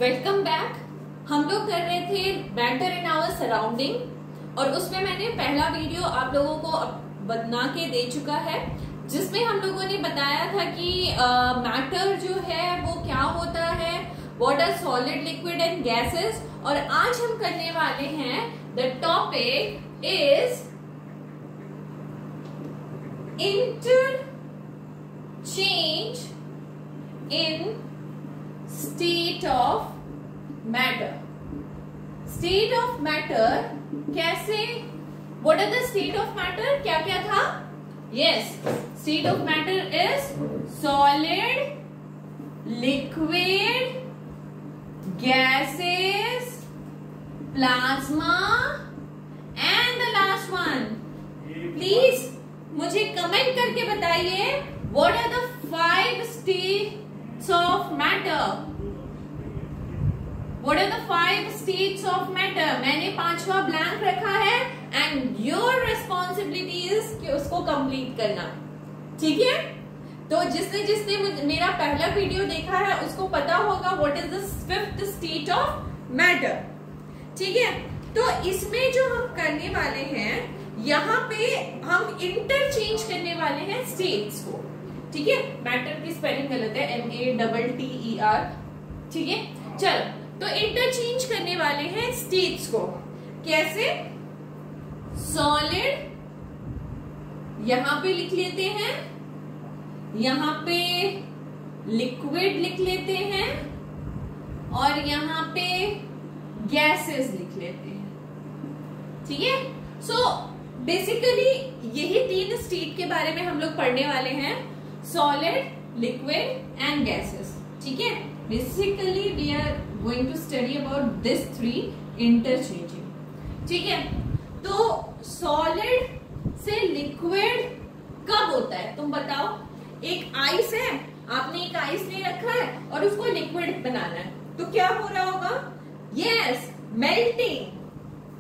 Welcome back. हम लोग कर रहे थे मैटर इन आवर सराउंडिंग और उसमें मैंने पहला वीडियो आप लोगों को बना के दे चुका है, जिसमें हम लोगों ने बताया था कि मैटर जो है वो क्या होता है, what are solid, liquid and gases. और आज हम करने वाले हैं the topic is interchange in state of matter. State of matter कैसे, what are the state of matter, क्या क्या था? Yes, state of matter is solid, liquid, gases, plasma and the last one. Please मुझे comment करके बताइए what are the 5 states of matter. What are the 5 states of matter? मैंने 5वां blank रखा है and your responsibility is कि उसको complete करना, ठीक है? तो जिसने जिसने मेरा पहला वीडियो देखा है उसको पता होगा what is the 5th state of matter, ठीक है? तो इसमें जो हम करने वाले हैं, यहाँ पे हम इंटरचेंज करने वाले हैं स्टेट्स को, ठीक है? मैटर की स्पेलिंग गलत है, MATTER, ठीक है? चलो, तो इंटरचेंज करने वाले हैं स्टेट्स को। कैसे? सॉलिड यहां पे लिख लेते हैं, यहां पे लिक्विड लिख लेते हैं और यहां पे गैसेस लिख लेते हैं, ठीक है? सो बेसिकली यही 3 स्टेट के बारे में हम लोग पढ़ने वाले हैं, सॉलिड, लिक्विड एंड गैसेस, ठीक है? Basically we are going to study about this 3 interchanging, ठीक है? तो सॉलिड से लिक्विड कब होता है तुम बताओ? एक आइस है, आपने एक आइस ले रखा है और उसको लिक्विड बनाना है, तो क्या हो रहा होगा? Yes, melting.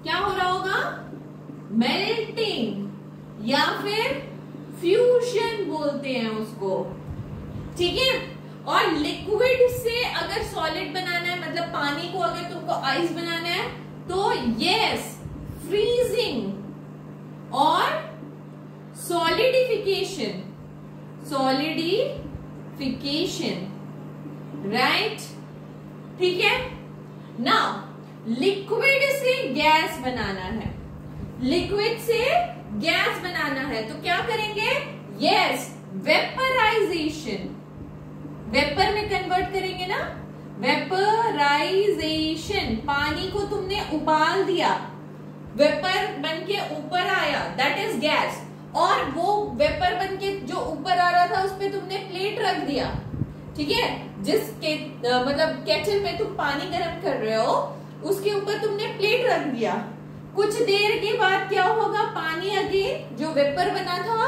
क्या हो रहा होगा? मेल्टिंग या फिर फ्यूजन बोलते हैं उसको, ठीक है? और लिक्विड से अगर सॉलिड बनाना है, मतलब पानी को अगर तुमको आइस बनाना है, तो यस, फ्रीजिंग और सॉलिडिफिकेशन, राइट? ठीक है? नाउ लिक्विड से गैस बनाना है, लिक्विड से गैस बनाना है तो क्या करेंगे? यस, वेपराइजेशन, वेपर में कन्वर्ट करेंगे ना, वेपराइजेशन। पानी को तुमने उबाल दिया, वेपर बनके ऊपर आया, दैट इज गैस। और वो वेपर बनके जो ऊपर आ रहा था उस पे तुमने प्लेट रख दिया, ठीक है? जिसके मतलब केटल में तुम पानी गर्म कर रहे हो, उसके ऊपर तुमने प्लेट रख दिया। कुछ देर के बाद क्या होगा? पानी अगेन जो वेपर बना था,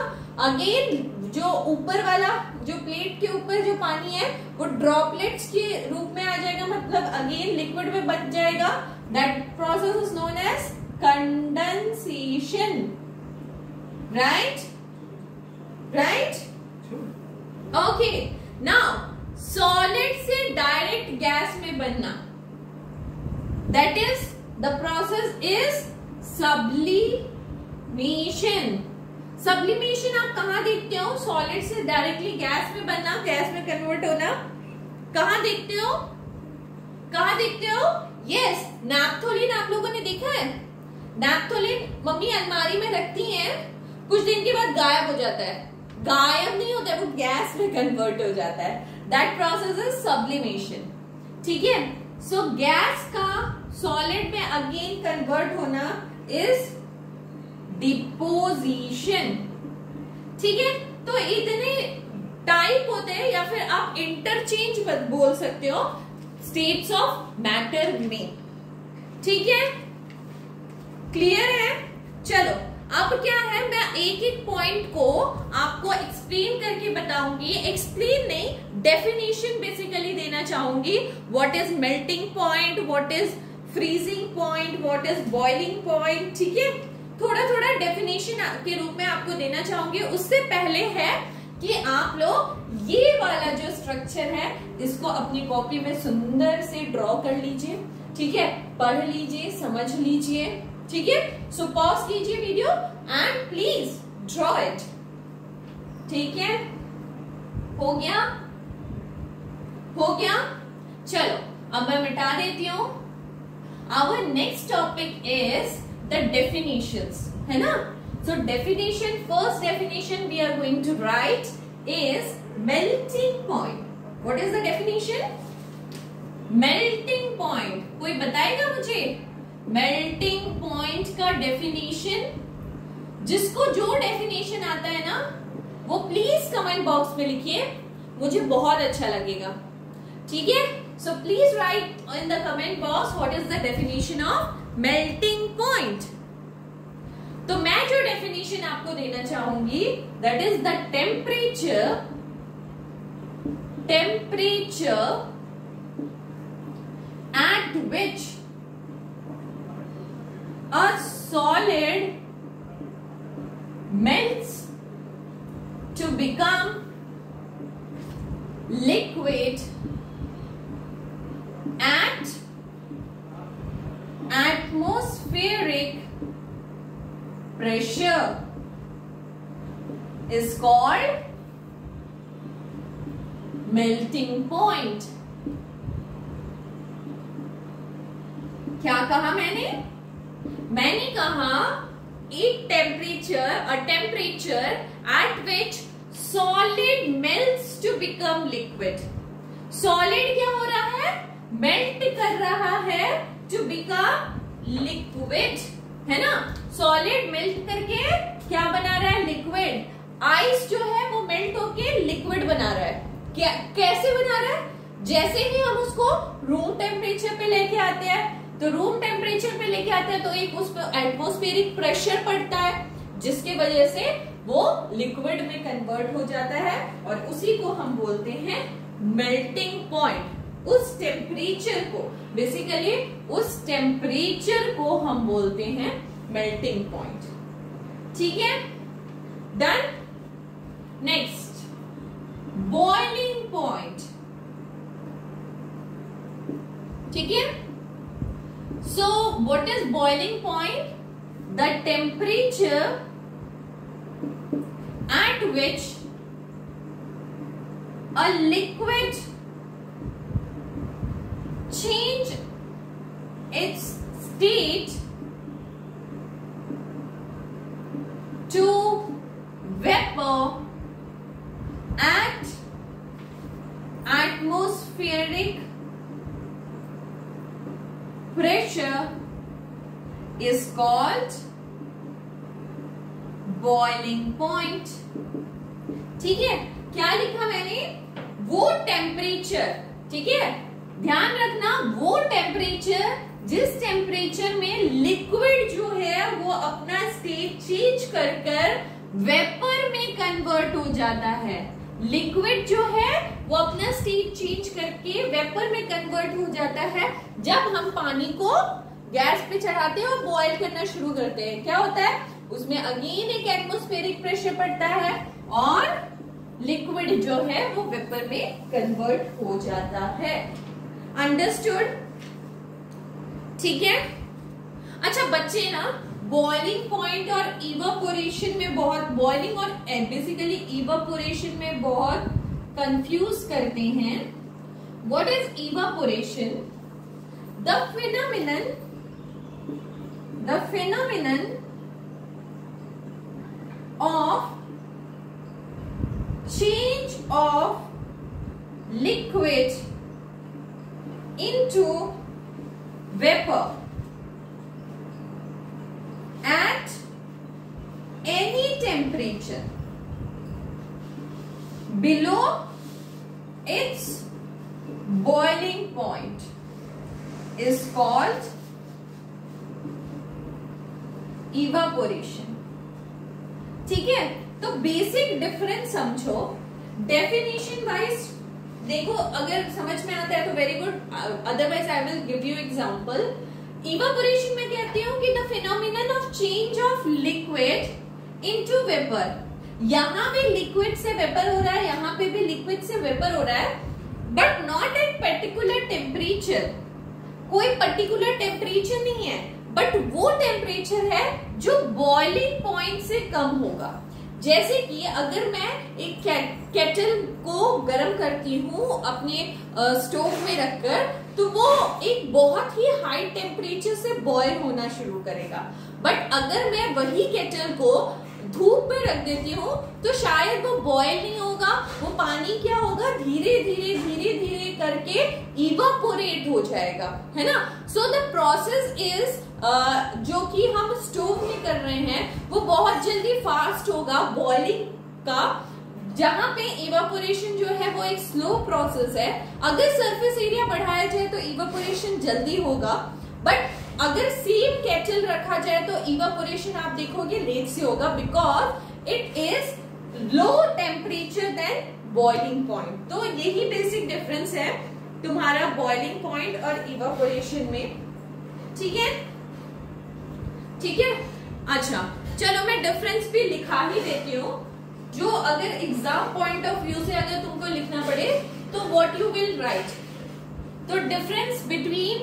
अगेन जो ऊपर वाला, जो प्लेट के ऊपर जो पानी है वो ड्रॉपलेट्स के रूप में आ जाएगा, मतलब अगेन लिक्विड में बच जाएगा। That process is known as condensation, right? Okay, now solid से डायरेक्ट गैस में बनना, that is the process is sublimation. Sublimation आप कहां देखते हो? सॉलिड से डायरेक्टली गैस में बनना, गैस में कन्वर्ट होना, कहां देखते हो? कहां देखते हो? यस, नैप्थोलिन आप लोगों ने देखा है? नैप्थोलिन मम्मी अलमारी में रखती हैं, कुछ दिन के बाद गायब हो जाता है। गायब नहीं होता है, वो गैस में कन्वर्ट हो जाता है। दैट प्रोसेस इज सब्लिमेशन, ठीक है? सो गैस का सॉलिड में अगेन कन्वर्ट होना इज डिपोजिशन, ठीक है? तो इतने टाइप होते हैं, या फिर आप इंटरचेंज बोल सकते हो स्टेट्स ऑफ मैटर में, ठीक है? क्लियर है? चलो, अब क्या है, मैं एक एक पॉइंट को आपको एक्सप्लेन करके बताऊंगी। एक्सप्लेन नहीं, डेफिनेशन बेसिकली देना चाहूंगी। What is melting point, what is freezing point, what is boiling point, ठीक है? थोड़ा थोड़ा डेफिनेशन के रूप में आपको देना चाहूंगी। उससे पहले है कि आप लोग ये वाला जो स्ट्रक्चर है, इसको अपनी कॉपी में सुंदर से ड्रॉ कर लीजिए, ठीक है, पढ़ लीजिए, समझ लीजिए, ठीक है। सो पॉज कीजिए video and please draw it, ठीक है। हो गया, हो गया, चलो अब मैं मिटा देती हूं। Our next topic is the definitions, है ना। So definition, first definition we are going to write is melting point. What is the definition? Melting point. कोई बताएगा मुझे मेल्टिंग पॉइंट का डेफिनेशन? जिसको जो डेफिनेशन आता है ना वो प्लीज कमेंट बॉक्स में लिखिए, मुझे बहुत अच्छा लगेगा, ठीक है। So please right in the comment box what is the definition of melting point. तो मैं जो डेफिनेशन आपको देना चाहूंगी that is the temperature at which a solid melts to become liquid at atmospheric pressure is called melting point। क्या कहा मैंने? मैंने कहा एक temperature, a temperature at which solid melts to become liquid. Solid क्या हो रहा है? मेल्ट कर रहा है टू बिकम लिक्विड, है ना। सॉलिड मेल्ट करके क्या बना रहा है? लिक्विड। आइस जो है वो मेल्ट होके लिक्विड बना रहा है। क्या, कैसे बना रहा है? जैसे ही हम उसको रूम टेम्परेचर पे लेके आते हैं, तो रूम टेम्परेचर पे लेके आते हैं तो एक उस पर एटमॉस्फेरिक प्रेशर पड़ता है जिसके वजह से वो लिक्विड में कन्वर्ट हो जाता है और उसी को हम बोलते हैं मेल्टिंग पॉइंट। उस टेम्परेचर को, बेसिकली उस टेम्परेचर को हम बोलते हैं मेल्टिंग पॉइंट, ठीक है। डन। नेक्स्ट, बॉइलिंग पॉइंट, ठीक है। So what is boiling point? The temperature at which a liquid change its state to vapor at atmospheric pressure is called boiling point, ठीक है। क्या लिखा मैंने? वो टेम्परेचर, ठीक है, ध्यान रखना, वो टेम्परेचर जिस टेम्परेचर में लिक्विड जो है वो अपना स्टेट चेंज कर कर वेपर में कन्वर्ट हो जाता है। लिक्विड जो है वो अपना स्टेट चेंज करके वेपर में कन्वर्ट हो जाता है जब हम पानी को गैस पे चढ़ाते हैं और बॉईल करना शुरू करते हैं। क्या होता है? उसमें अगेन एक एटमॉस्फेरिक प्रेशर पड़ता है और लिक्विड जो है वो वेपर में कन्वर्ट हो जाता है। अंडरस्टूड? ठीक है। अच्छा बच्चे ना बॉइलिंग पॉइंट और इवापोरेशन में बहुत, बॉइलिंग और बेसिकली इवापोरेशन में बहुत कंफ्यूज करते हैं। What is evaporation? The phenomenon of change of liquid into vapor at any temperature below its boiling point is called evaporation। ठीक है, तो बेसिक डिफरेंस समझो। डेफिनेशन वाइज देखो, अगर समझ में आता है तो very good, otherwise I will give you example. Evaporation में कहती हूँ कि the phenomenon of change of liquid into vapour. यहाँ भी लिक्विड से वेपर हो रहा है, यहाँ पे भी लिक्विड से वेपर हो रहा है, but not at particular temperature. कोई पर्टिकुलर टेम्परेचर नहीं है, बट वो टेम्परेचर है जो बॉइलिंग पॉइंट से कम होगा। जैसे कि अगर मैं एक केटल को गर्म करती हूँ अपने स्टोव में रखकर, तो वो एक बहुत ही हाई टेम्परेचर से बॉयल होना शुरू करेगा। बट अगर मैं वही केटल को धूप में रख देती हूँ तो शायद वो बॉयल नहीं होगा, वो पानी क्या होगा, धीरे धीरे करके इवापोरेट हो जाएगा, है ना। सो द प्रोसेस इज जो कि हम स्टोव में कर रहे हैं वो बहुत जल्दी फास्ट होगा बॉइलिंग का, जहां पे इवापोरेशन जो है वो एक स्लो प्रोसेस है। अगर सरफेस एरिया बढ़ाया जाए तो इवापोरेशन जल्दी होगा, बट अगर सेम केटल रखा जाए तो इवापोरेशन आप देखोगे लेट से होगा, because it is low temperature then boiling point. तो यही बेसिक डिफरेंस है तुम्हारा बॉइलिंग पॉइंट और इवापोरेशन में, ठीक है, ठीक है। अच्छा चलो मैं डिफरेंस भी लिखा ही देती हूँ, जो अगर एग्जाम पॉइंट ऑफ व्यू से अगर तुमको लिखना पड़े तो व्हाट यू विल राइट। तो डिफरेंस बिटवीन,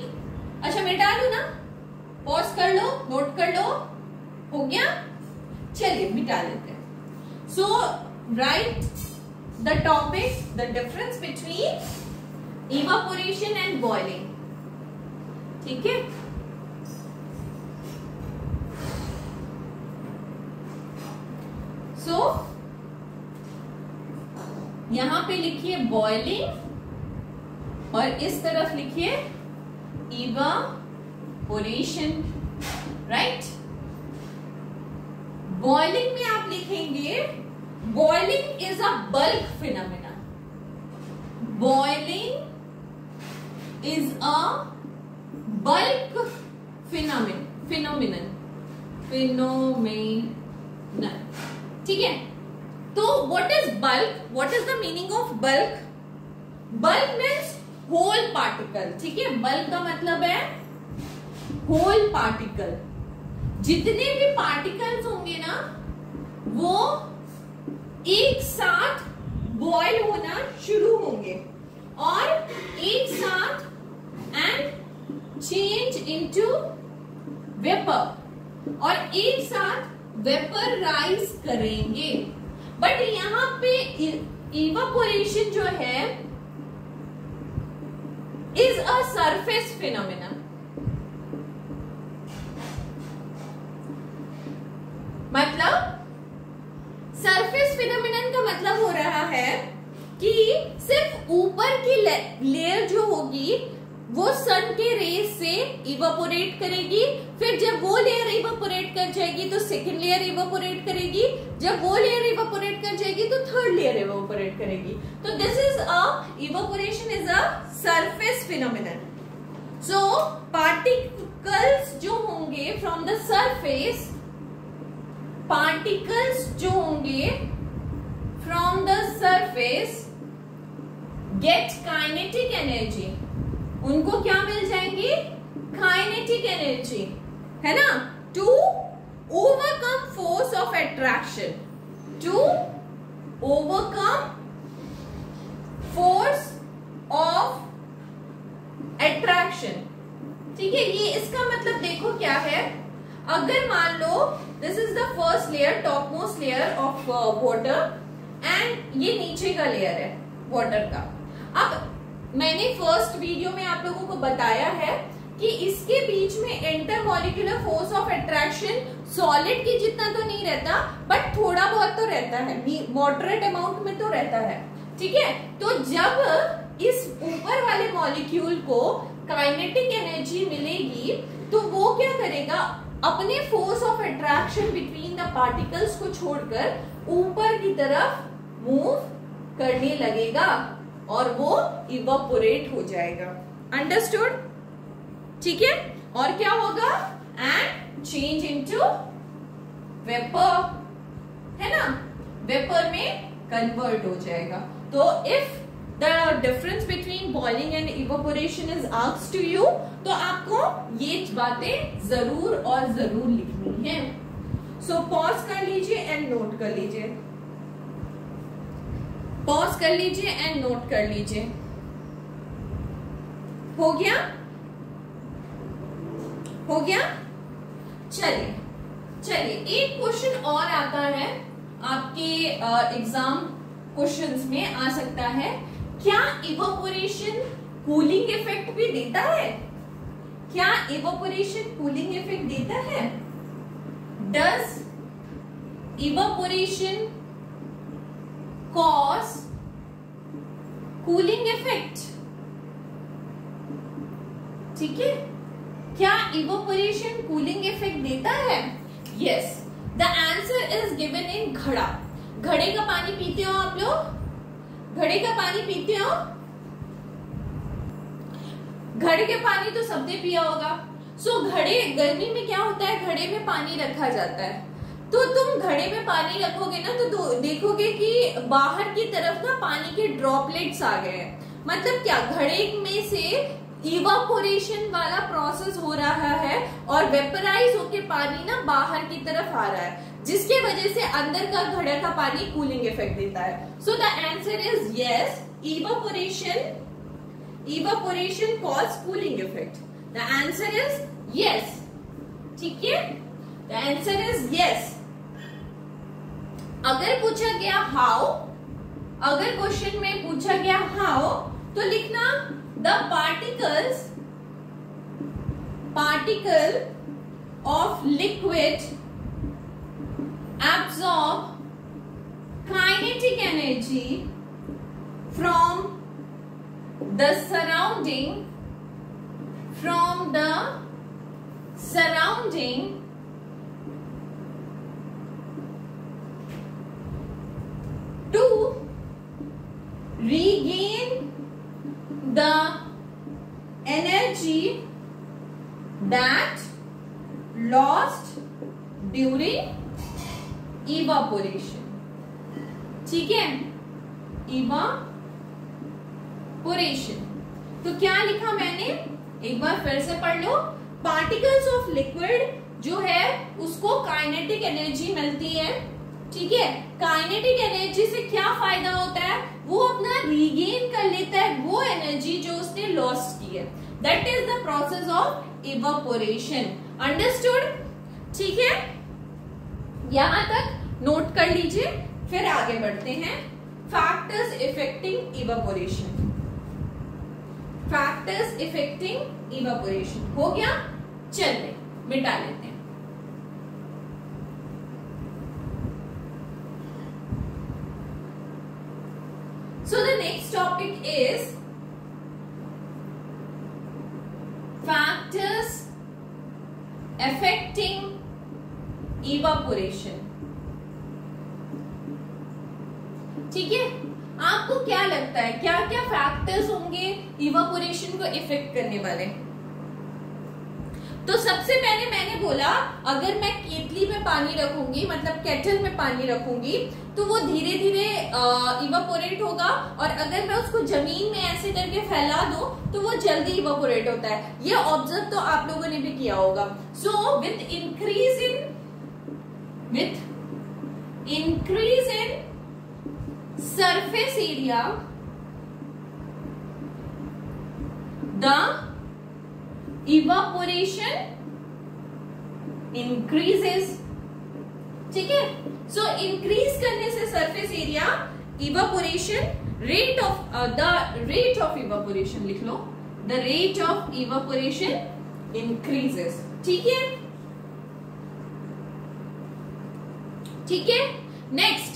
अच्छा मिटा लो ना, पॉज कर लो, नोट कर लो, हो गया, चलिए मिटा लेते हैं। So write the topic, the difference between evaporation and boiling, ठीक है। सो यहां पे लिखिए बॉइलिंग और इस तरफ लिखिए इवापोरेशन, राइट। बॉइलिंग में आप लिखेंगे boiling is a bulk phenomena, boiling is a bulk phenomenon, ठीक है। तो what is bulk, what is the meaning of bulk? Bulk means whole particle, ठीक है। बल्क का मतलब है होल पार्टिकल। जितने भी पार्टिकल्स होंगे ना वो एक साथ बॉयल होना शुरू होंगे और एक साथ एंड चेंज इनटू वेपर और एक साथ वेपर राइज करेंगे। बट यहां पे इवापोरेशन जो है इज अ सरफेस फिनोमेना, मतलब सरफेस फिनोमेनन का मतलब हो रहा है कि सिर्फ ऊपर की लेयर जो होगी वो सन के रेज से इवापोरेट करेगी, फिर जब वो लेयर इवापोरेट कर जाएगी तो सेकंड लेयर इवापोरेट करेगी, जब वो लेयर इवापोरेट कर जाएगी तो थर्ड लेयर इवापोरेट करेगी। तो this is a evaporation is a surface phenomenon. So particles जो होंगे फ्रॉम द सरफेस, पार्टिकल्स जो होंगे from the surface get kinetic energy, उनको क्या मिल जाएंगी, काइनेटिक एनर्जी, है ना, to overcome force of attraction, to overcome force of attraction, ठीक है। ये इसका मतलब देखो क्या है, अगर मान लो this is the first layer, topmost layer of water and ये नीचे का लेयर है वाटर का। अब मैंने फर्स्ट वीडियो में आप लोगों को बताया है कि इसके बीच में intermolecular force of attraction solid की जितना तो नहीं रहता, बट थोड़ा बहुत तो रहता है, मॉडरेट अमाउंट में तो रहता है, ठीक है। तो जब इस ऊपर वाले मॉलिक्यूल को काइनेटिक एनर्जी मिलेगी तो वो क्या करेगा, अपने force of attraction between the particles को छोड़कर ऊपर की तरफ मूव करने लगेगा और वो इवापोरेट हो जाएगा। अंडरस्टूड, ठीक है। और क्या होगा, एंड चेंज इनटू वेपर, है ना, वेपर में कन्वर्ट हो जाएगा। तो if the difference between boiling and evaporation is asked to you, तो आपको ये बातें जरूर और जरूर लिखनी है। सो पॉज कर लीजिए एंड नोट कर लीजिए। पॉज कर लीजिए एंड नोट कर लीजिए। हो गया? हो गया? चलिए चलिए, एक क्वेश्चन और आता है आपके एग्जाम क्वेश्चंस में आ सकता है, क्या इवेपोरेशन कूलिंग इफेक्ट भी देता है? क्या इवेपोरेशन कूलिंग इफेक्ट देता है? Does evaporation cause cooling effect? ठीक है, क्या इवेपोरेशन कूलिंग इफेक्ट देता है? Yes, the answer is given in घड़ा। घड़े का पानी पीते हो आप लोग? घड़े का पानी पीते हो? घड़े के पानी तो सबने पिया होगा। सो घड़े, गर्मी में क्या होता है, घड़े में पानी रखा जाता है। तो तुम घड़े में पानी रखोगे ना तो देखोगे कि बाहर की तरफ ना पानी के ड्रॉपलेट्स आ गए हैं। मतलब क्या, घड़े में से इवापोरेशन वाला प्रोसेस हो रहा है और वेपराइज होके पानी ना बाहर की तरफ आ रहा है, जिसके वजह से अंदर का घड़े का पानी कूलिंग इफेक्ट देता है। So the answer is yes, evaporation cause cooling effect. The answer is yes. ठीक है, द आंसर इज यस। अगर पूछा गया हाउ, अगर क्वेश्चन में पूछा गया हाउ, तो लिखना the particle of liquid absorb kinetic energy from the surrounding to regain the energy that lost during evaporation। ठीक है, evaporation। तो क्या लिखा मैंने, एक बार फिर से पढ़ लो। पार्टिकल्स ऑफ लिक्विड जो है उसको काइनेटिक एनर्जी मिलती है। ठीक है, काइनेटिक एनर्जी से क्या फायदा होता है, वो अपना रीगेन कर लेता है वो एनर्जी जो उसने लॉस्ट की है। That is the process of evaporation. Understood? ठीक है, यहां तक नोट कर लीजिए, फिर आगे बढ़ते हैं। Factors affecting evaporation. Factors affecting evaporation हो गया। चलिए मिटा लेते हैं। So the next topic is factors affecting evaporation। ठीक है, आपको क्या लगता है क्या क्या फैक्टर्स होंगे इवेपोरेशन को इफेक्ट करने वाले? तो सबसे पहले मैंने बोला, अगर मैं केतली में पानी रखूंगी, मतलब केटल में पानी रखूंगी, तो वो धीरे धीरे इवेपोरेट होगा, और अगर मैं उसको जमीन में ऐसे करके फैला दूं तो वो जल्दी इवेपोरेट होता है। ये ऑब्जर्व तो आप लोगों ने भी किया होगा। So with increase in surface area, the evaporation increases। ठीक है, सो इंक्रीज करने से surface area, evaporation rate of evaporation लिख लो, the rate of evaporation increases. ठीक है, ठीक है। नेक्स्ट,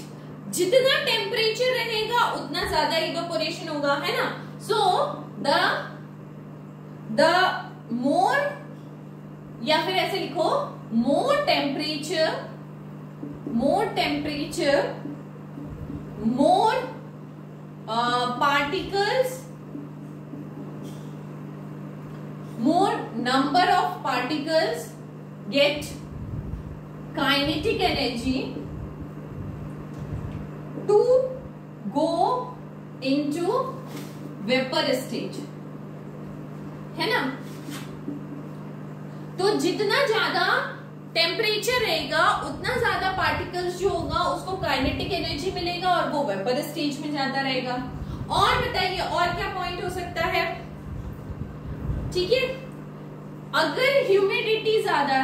जितना टेम्परेचर रहेगा उतना ज्यादा इवेपोरेशन होगा, है ना। सो द मोर, या फिर ऐसे लिखो, more temperature, more particles, more number of particles get kinetic energy to go into vapor stage, है ना। तो जितना ज्यादा टेम्परेचर रहेगा उतना ज्यादा पार्टिकल्स जो होगा उसको काइनेटिक एनर्जी मिलेगा और वो वेपर स्टेज में जाता रहेगा। और बताइए और क्या पॉइंट हो सकता है? ठीक है, अगर ह्यूमिडिटी ज्यादा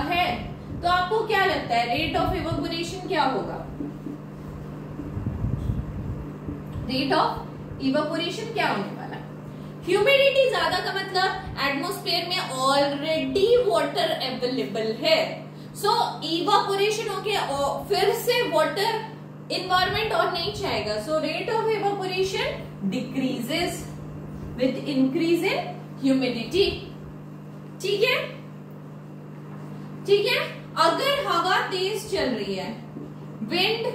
है तो आपको क्या लगता है रेट ऑफ इवेपोरेशन क्या होगा? रेट ऑफ इवेपोरेशन क्या होने वाला? ह्यूमिडिटी ज्यादा का मतलब एटमॉस्फेयर में ऑलरेडी वाटर अवेलेबल है, सो इवेपोरेशन होके फिर से वाटर इन्वायरमेंट और नहीं चाहेगा, so rate of evaporation decreases with increase in humidity. ठीक है, ठीक है। अगर हवा तेज चल रही है, विंड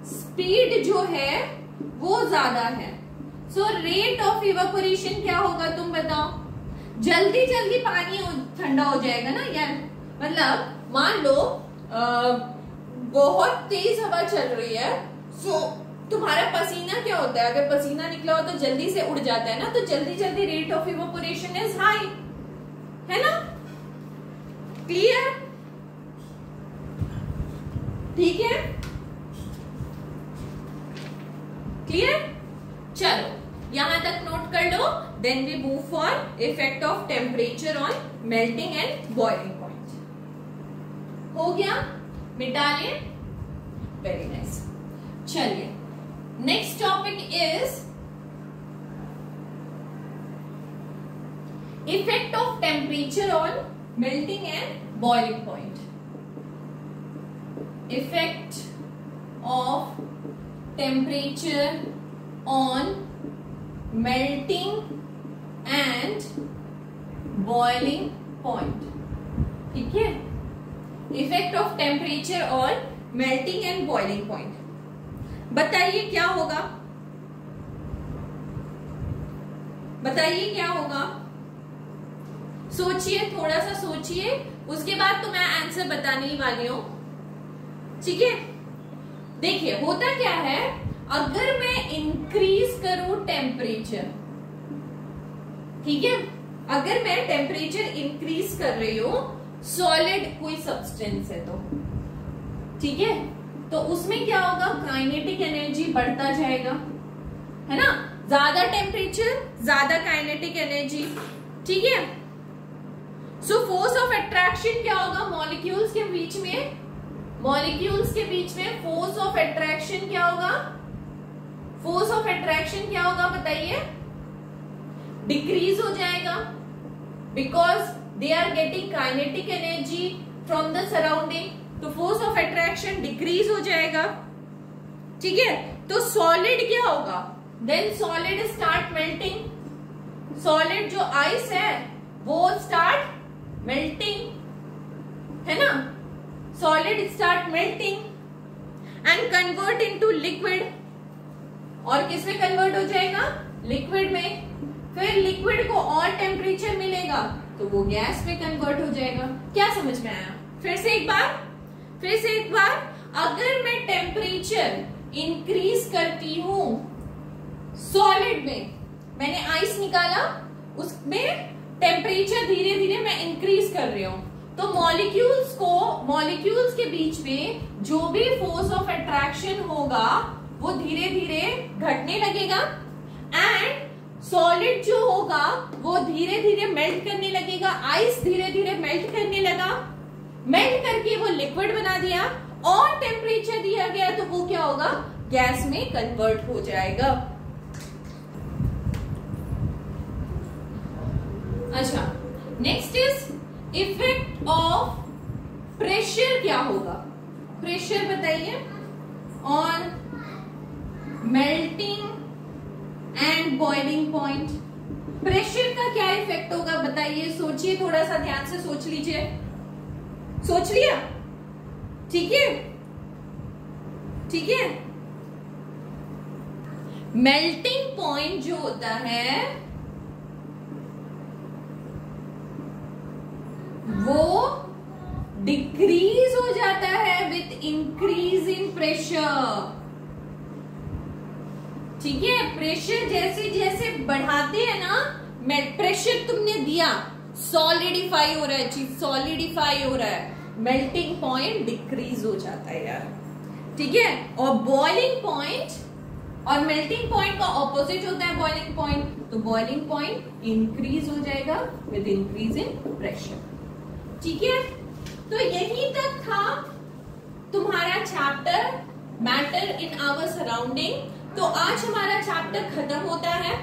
स्पीड जो है वो ज्यादा है, सो रेट ऑफ इवेपोरेशन क्या होगा तुम बताओ? जल्दी जल्दी पानी ठंडा हो जाएगा ना यार, मतलब मान लो बहुत तेज हवा चल रही है, सो तुम्हारा पसीना क्या होता है? अगर पसीना निकला हो तो जल्दी से उड़ जाता है ना, तो जल्दी जल्दी rate of evaporation is high, है ना? क्लियर? ठीक है, क्लियर? चलो यहां तक नोट कर लो, then we move for effect of temperature on melting and boiling point. हो गया, मिटा लिए, वेरी नाइस। चलिए next topic is effect of temperature on melting and boiling point. Effect of temperature on melting and boiling point. ठीक है, effect of temperature on melting and boiling point. बताइए क्या होगा? बताइए क्या होगा? सोचिए, थोड़ा सा सोचिए, उसके बाद तो मैं आंसर बताने ही वाली हूं। ठीक है, देखिए होता क्या है, अगर मैं इंक्रीज करूं टेम्परेचर, ठीक है, अगर मैं टेम्परेचर इंक्रीज कर रही हूं सॉलिड कोई सब्सटेंस है तो, ठीक है, तो उसमें क्या होगा? काइनेटिक एनर्जी बढ़ता जाएगा, है ना? ज्यादा टेम्परेचर ज्यादा काइनेटिक एनर्जी। ठीक है, सो फोर्स ऑफ अट्रैक्शन क्या होगा? मॉलिक्यूल्स के बीच में, मॉलिक्यूल्स के बीच में फोर्स ऑफ अट्रैक्शन क्या होगा? फोर्स ऑफ अट्रैक्शन क्या होगा बताइए? डिक्रीज हो जाएगा, because they are getting kinetic energy from the surrounding, तो फोर्स ऑफ अट्रैक्शन डिक्रीज हो जाएगा। ठीक है, तो सॉलिड क्या होगा? Then solid start melting, solid जो आइस है वो स्टार्ट मेल्टिंग, है ना? Solid start melting and convert into liquid, और किस में कन्वर्ट हो जाएगा? लिक्विड में। फिर लिक्विड को और टेम्परेचर मिलेगा तो वो गैस में कन्वर्ट हो जाएगा। क्या समझ में आया? फिर से एक बार, अगर मैं टेम्परेचर इंक्रीज करती हूं सॉलिड में, मैंने आइस निकाला, उसमें टेम्परेचर धीरे धीरे मैं इंक्रीज कर रही हूं, तो मॉलिक्यूल्स के बीच में जो भी फोर्स ऑफ अट्रैक्शन होगा वो धीरे धीरे घटने लगेगा, एंड सॉलिड जो होगा वो धीरे धीरे मेल्ट करने लगेगा। आइस धीरे धीरे मेल्ट करने लगा, मेल्ट करके वो लिक्विड बना दिया, और टेम्परेचर दिया गया तो वो क्या होगा? गैस में कन्वर्ट हो जाएगा। अच्छा, next is effect of pressure. क्या होगा? प्रेशर बताइए on melting and boiling point. Pressure का क्या इफेक्ट होगा बताइए? सोचिए, थोड़ा सा ध्यान से सोच लीजिए। सोच लिया? ठीक है, ठीक है। मेल्टिंग पॉइंट जो होता है वो डिक्रीज हो जाता है विथ इंक्रीज इन प्रेशर। ठीक है, प्रेशर जैसे जैसे बढ़ाते हैं ना, प्रेशर तुमने दिया, सॉलिडिफाई हो रहा है, चीज सॉलिडिफाई हो रहा है, मेल्टिंग पॉइंट डिक्रीज हो जाता है यार, ठीक है। और बॉइलिंग पॉइंट और मेल्टिंग पॉइंट का ऑपोजिट होता है बॉइलिंग पॉइंट, तो बॉइलिंग पॉइंट इंक्रीज हो जाएगा विद इंक्रीज इन प्रेशर, ठीक है। तो यही तक था तुम्हारा chapter matter in our surrounding. तो आज हमारा चैप्टर खत्म होता है।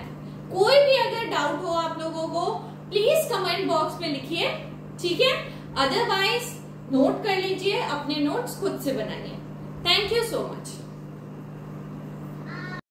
कोई भी अगर डाउट हो आप लोगों को प्लीज कमेंट बॉक्स में लिखिए, ठीक है। अदरवाइज नोट कर लीजिए, अपने नोट्स खुद से बनाइए। Thank you so much.